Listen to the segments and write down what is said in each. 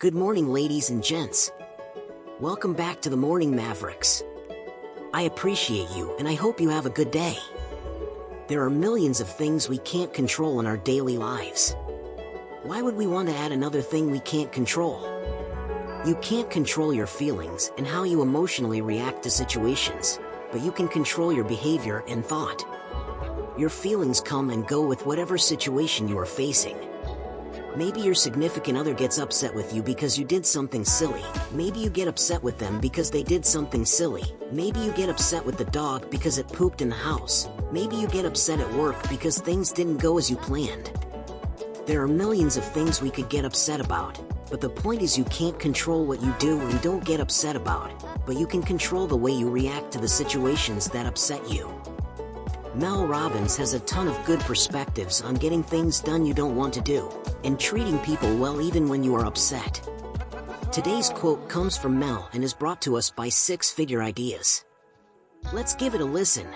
Good morning, ladies and gents. Welcome back to the Morning Mavericks. I appreciate you and I hope you have a good day. There are millions of things we can't control in our daily lives. Why would we want to add another thing we can't control? You can't control your feelings and how you emotionally react to situations, but you can control your behavior and thought. Your feelings come and go with whatever situation you are facing. Maybe your significant other gets upset with you because you did something silly. Maybe you get upset with them because they did something silly. Maybe you get upset with the dog because it pooped in the house. Maybe you get upset at work because things didn't go as you planned. There are millions of things we could get upset about, but the point is you can't control what you do and don't get upset about, but you can control the way you react to the situations that upset you. Mel Robbins has a ton of good perspectives on getting things done you don't want to do, and treating people well even when you are upset. Today's quote comes from Mel and is brought to us by Six Figure Ideas. Let's give it a listen.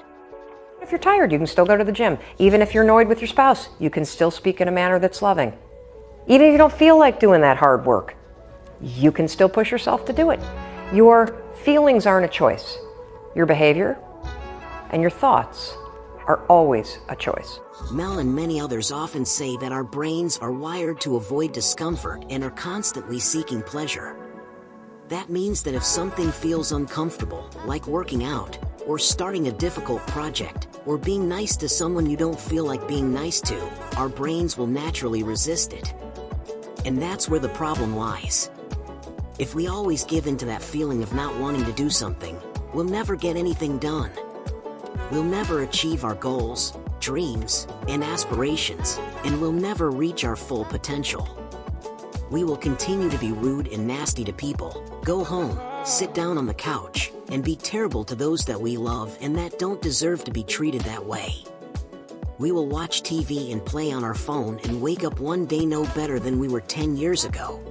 If you're tired, you can still go to the gym. Even if you're annoyed with your spouse, you can still speak in a manner that's loving. Even if you don't feel like doing that hard work, you can still push yourself to do it. Your feelings aren't a choice. Your behavior and your thoughts are always a choice. Mel and many others often say that our brains are wired to avoid discomfort and are constantly seeking pleasure. That means that if something feels uncomfortable, like working out, or starting a difficult project, or being nice to someone you don't feel like being nice to, our brains will naturally resist it. And that's where the problem lies. If we always give in to that feeling of not wanting to do something, we'll never get anything done. We'll never achieve our goals, dreams, and aspirations, and we'll never reach our full potential. We will continue to be rude and nasty to people, go home, sit down on the couch, and be terrible to those that we love and that don't deserve to be treated that way. We will watch TV and play on our phone and wake up one day no better than we were 10 years ago.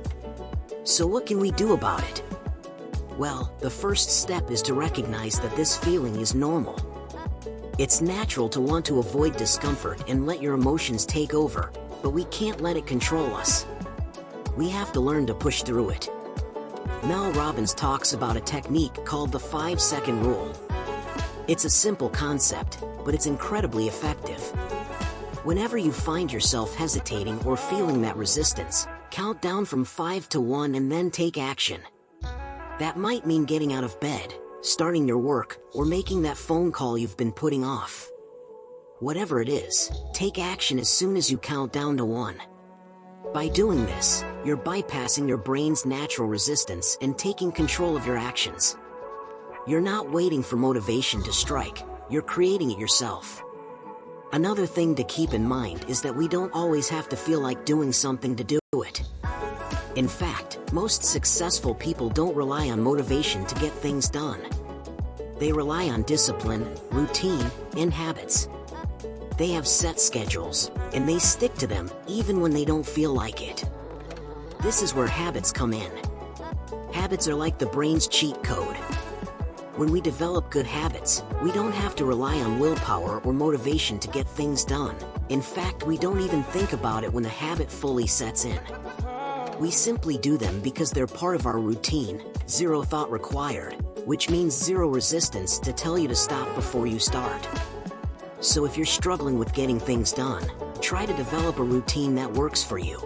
So what can we do about it? Well, the first step is to recognize that this feeling is normal. It's natural to want to avoid discomfort and let your emotions take over, but we can't let it control us. We have to learn to push through it. Mel Robbins talks about a technique called the 5-second rule. It's a simple concept, but it's incredibly effective. Whenever you find yourself hesitating or feeling that resistance, count down from 5 to 1 and then take action. That might mean getting out of bed, starting your work, or making that phone call you've been putting off. Whatever it is, take action as soon as you count down to 1. By doing this, you're bypassing your brain's natural resistance and taking control of your actions. You're not waiting for motivation to strike, you're creating it yourself. Another thing to keep in mind is that we don't always have to feel like doing something to do it. In fact, most successful people don't rely on motivation to get things done. They rely on discipline, routine, and habits. They have set schedules, and they stick to them even when they don't feel like it. This is where habits come in. Habits are like the brain's cheat code. When we develop good habits, we don't have to rely on willpower or motivation to get things done. In fact, we don't even think about it when the habit fully sets in. We simply do them because they're part of our routine, zero thought required, which means zero resistance to tell you to stop before you start. So if you're struggling with getting things done, try to develop a routine that works for you.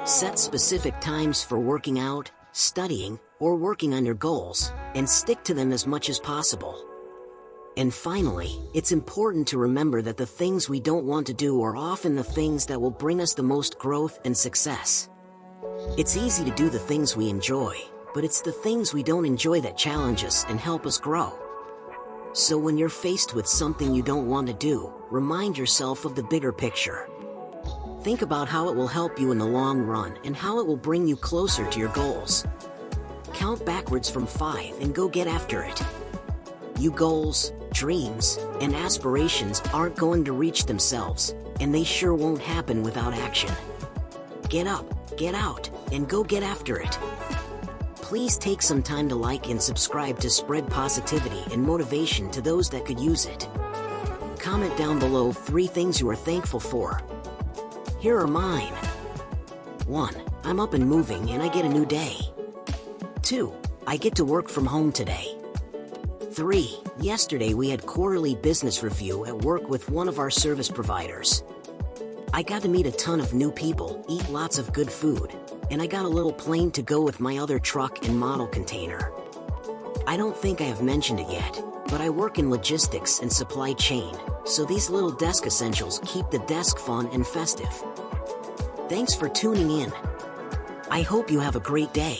Set specific times for working out, studying, or working on your goals, and stick to them as much as possible. And finally, it's important to remember that the things we don't want to do are often the things that will bring us the most growth and success. It's easy to do the things we enjoy, but it's the things we don't enjoy that challenge us and help us grow. So when you're faced with something you don't want to do, remind yourself of the bigger picture. Think about how it will help you in the long run and how it will bring you closer to your goals. Count backwards from 5 and go get after it. Your goals, dreams, and aspirations aren't going to reach themselves, and they sure won't happen without action. Get up, get out, and go get after it. Please take some time to like and subscribe to spread positivity and motivation to those that could use it. Comment down below 3 things you are thankful for. Here are mine. 1. I'm up and moving and I get a new day. 2. I get to work from home today. 3. Yesterday we had quarterly business review at work with one of our service providers. I got to meet a ton of new people, eat lots of good food, and I got a little plane to go with my other truck and model container. I don't think I have mentioned it yet, but I work in logistics and supply chain, so these little desk essentials keep the desk fun and festive. Thanks for tuning in. I hope you have a great day.